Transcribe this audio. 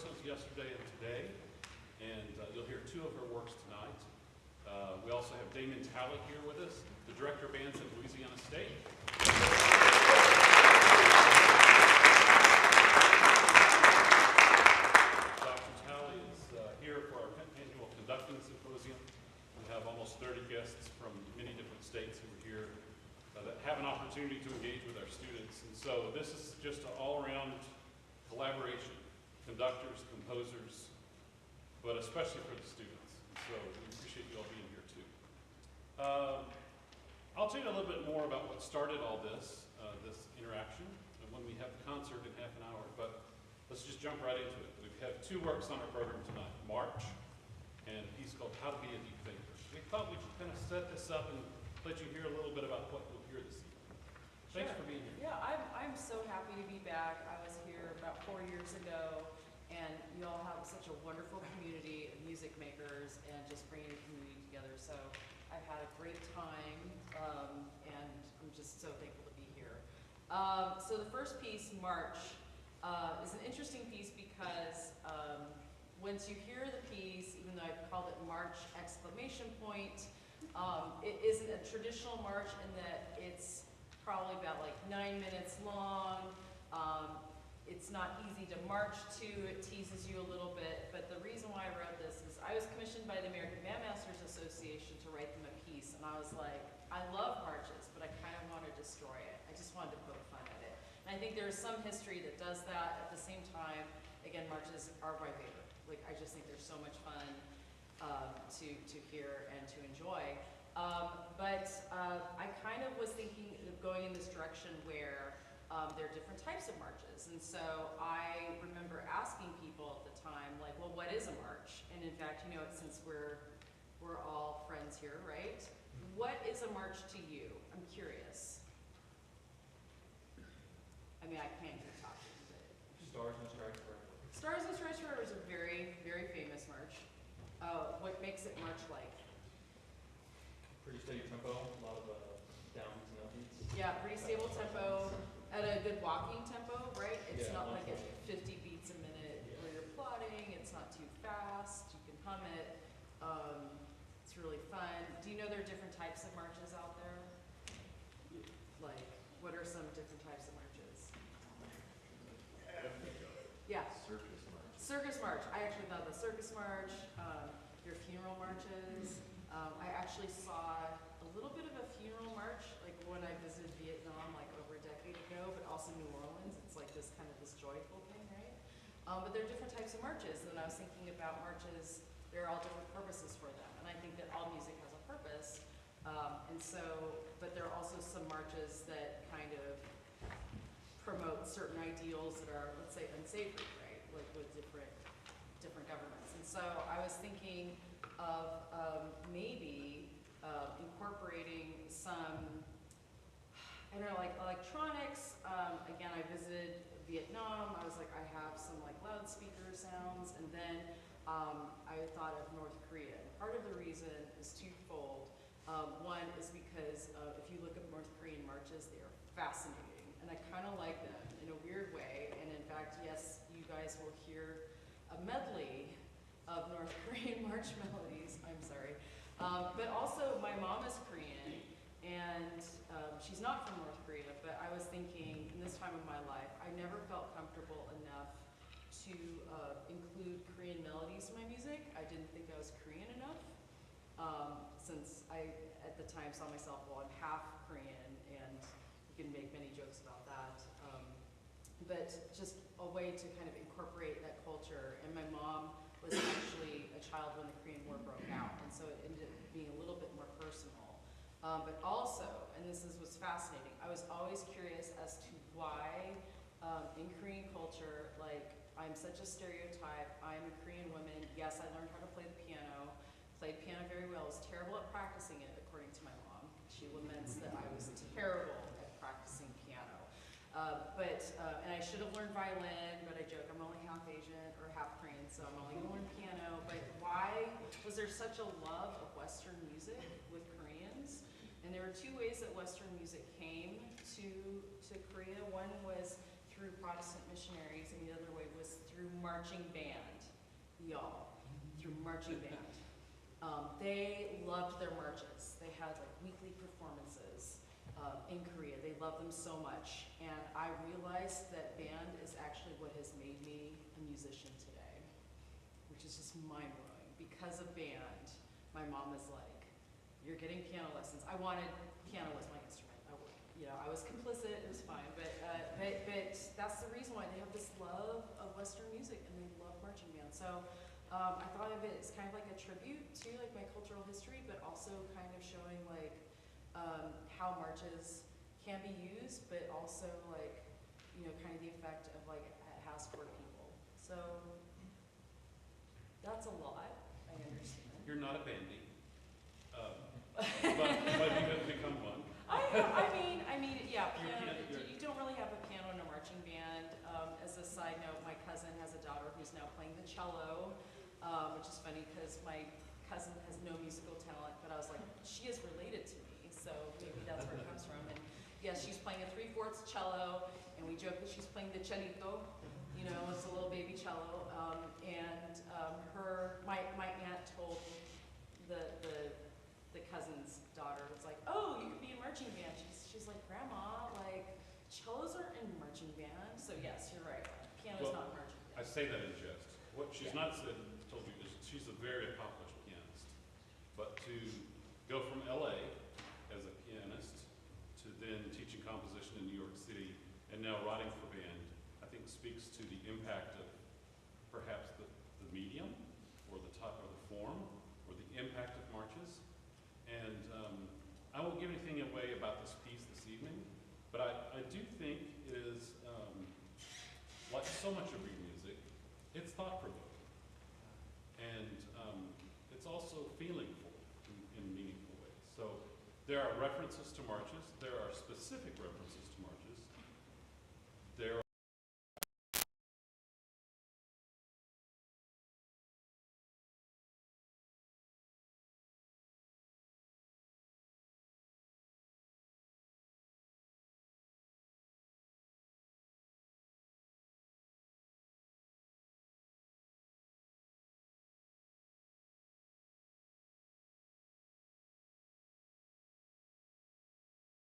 rehearsals yesterday and today, and you'll hear two of her works tonight. We also have Damon Talley here with us, the director of bands at Louisiana State. Dr. Talley is here for our annual conducting symposium. We have almost 30 guests from many different states who are here that have an opportunity to engage with our students. And so this is just an all-around collaboration, conductors, composers, but especially for the students. And so we appreciate you all being here too. I'll tell you a little bit more about what started all this, this interaction, when we have the concert in half an hour, but let's just jump right into it. We have two works on our program tonight, March, and a piece called How to Be a Deep Thinker. We thought we should kind of set this up and let you hear a little bit about what you'll hear this evening. Thanks for being here. Yeah, I'm so happy to be back. I was here about 4 years ago, and you all have such a wonderful community of music makers and just bringing the community together. So I've had a great time, and I'm just so thankful to be here. So the first piece, March, is an interesting piece because once you hear the piece, even though I've called it March exclamation point, it isn't a traditional march in that it's probably about like 9 minutes long. It's not easy to march to, it teases you a little bit, but the reason why I wrote this is I was commissioned by the American Bandmasters Association to write them a piece, and I was like, I love marches, but I kind of want to destroy it. I just wanted to poke fun at it. And I think there's some history that does that. At the same time, again, marches are my favorite. Like, I just think they're so much fun to hear and to enjoy. But I kind of was thinking of going in this direction where there are different types of marches. And so I remember asking people at the time, like, well, what is a march? And in fact, you know, since we're all friends here, right? What is a march to you? I'm curious. I mean, I can't keep talking, but. Stars and Stripes Forever. Stars and Stripes Forever is a very, very famous march. What makes it march-like? Pretty steady tempo, a lot of downbeats and upbeats. Yeah, pretty stable tempo, at a good walking tempo, right? It's Yeah, not like much at 50 beats a minute where you're plodding, it's not too fast, you can hum it. It's really fun. Do you know there are different types of marches out there? Like, what are some different types of marches? Yeah. Circus March. Circus march. I actually thought the circus march, your funeral marches. I actually saw a little bit of a funeral march, like when I visited Vietnam, like over a decade ago, but also New Orleans. It's like this kind of this joyful thing, right? But there are different types of marches, and I was thinking about marches. There are all different purposes for them, and I think that all music has a purpose. But there are also some marches that kind of promote certain ideals that are, let's say, unsavory, right? Like with different governments. And so I was thinking of maybe incorporating some, I don't know, like electronics. Again, I visited Vietnam. I was like, I have some like loudspeaker sounds, and then I thought of North Korea. And part of the reason is twofold. One is because if you look at North Korean marches, they are fascinating, and I kind of like them in a weird way. And in fact, yes, you guys will hear a medley of North Korean march melodies. I'm sorry. But also, my mom is Korean, and she's not from North Korea, but I was thinking, in this time of my life, I never felt comfortable enough to include Korean melodies in my music. I didn't think I was Korean enough, since I, at the time, saw myself, well, I'm half Korean, and you can make many jokes about that. But just a way to kind of incorporate that culture. And my mom was actually a child when the Korean War broke out, and so it ended up being a little bit more personal. But also, and this was fascinating, I was always curious as to why in Korean culture, like, I'm such a stereotype, I'm a Korean woman, yes, I learned how to play the piano, played piano very well, was terrible at practicing it, according to my mom. She laments that I was terrible at practicing piano. And I should have learned violin, but I joke I'm only half Asian or half Korean, so I'm only gonna learn piano. But why was there such a love of Western music with Koreans? And there were two ways that Western music came to Korea. One was through Protestant missionaries, and the other way was through marching band, y'all, through marching band. They loved their marches. They had like weekly performances in Korea. They loved them so much. And I realized that band is actually what has made me a musician today, which is just mind-blowing. Because of band, my mom was like, you're getting piano lessons. I wanted, piano was my instrument. I was complicit, it was fine. But that's the reason why they have this love of Western music and they love marching band. So I thought of it as kind of like a tribute to like my cultural history, but also kind of showing like how marches can be used, but also like, kind of the effect of like it has for people. So that's a lot, I understand. You're not a bandy, but you have become one. I mean, yeah, piano, you don't really have a piano in a marching band. As a side note, my cousin has a daughter who's now playing the cello, which is funny because my cousin has no musical talent, but I was like, she is related to me, so maybe that's where it comes from. And yes, she's playing a 3/4 cello, and we joke that she's playing the cellito, it's a little baby cello. My aunt told the cousin's daughter, was like, oh, you could be in marching band. She's like, Grandma, like, cellos aren't in marching band. So yes, you're right. Piano's not marching band. I say that in jest. What she's not told you is she's a very accomplished pianist. But to go from LA as a pianist to then teaching composition in New York City and now writing for band, I think speaks to the impact of perhaps the medium or the type or the form or the impact of marches. And I won't give anything away about this piece this evening, but I do think it is, like so much of your music, it's thought-provoking. And it's also feelingful in meaningful ways. So there are references to marches. There are specific references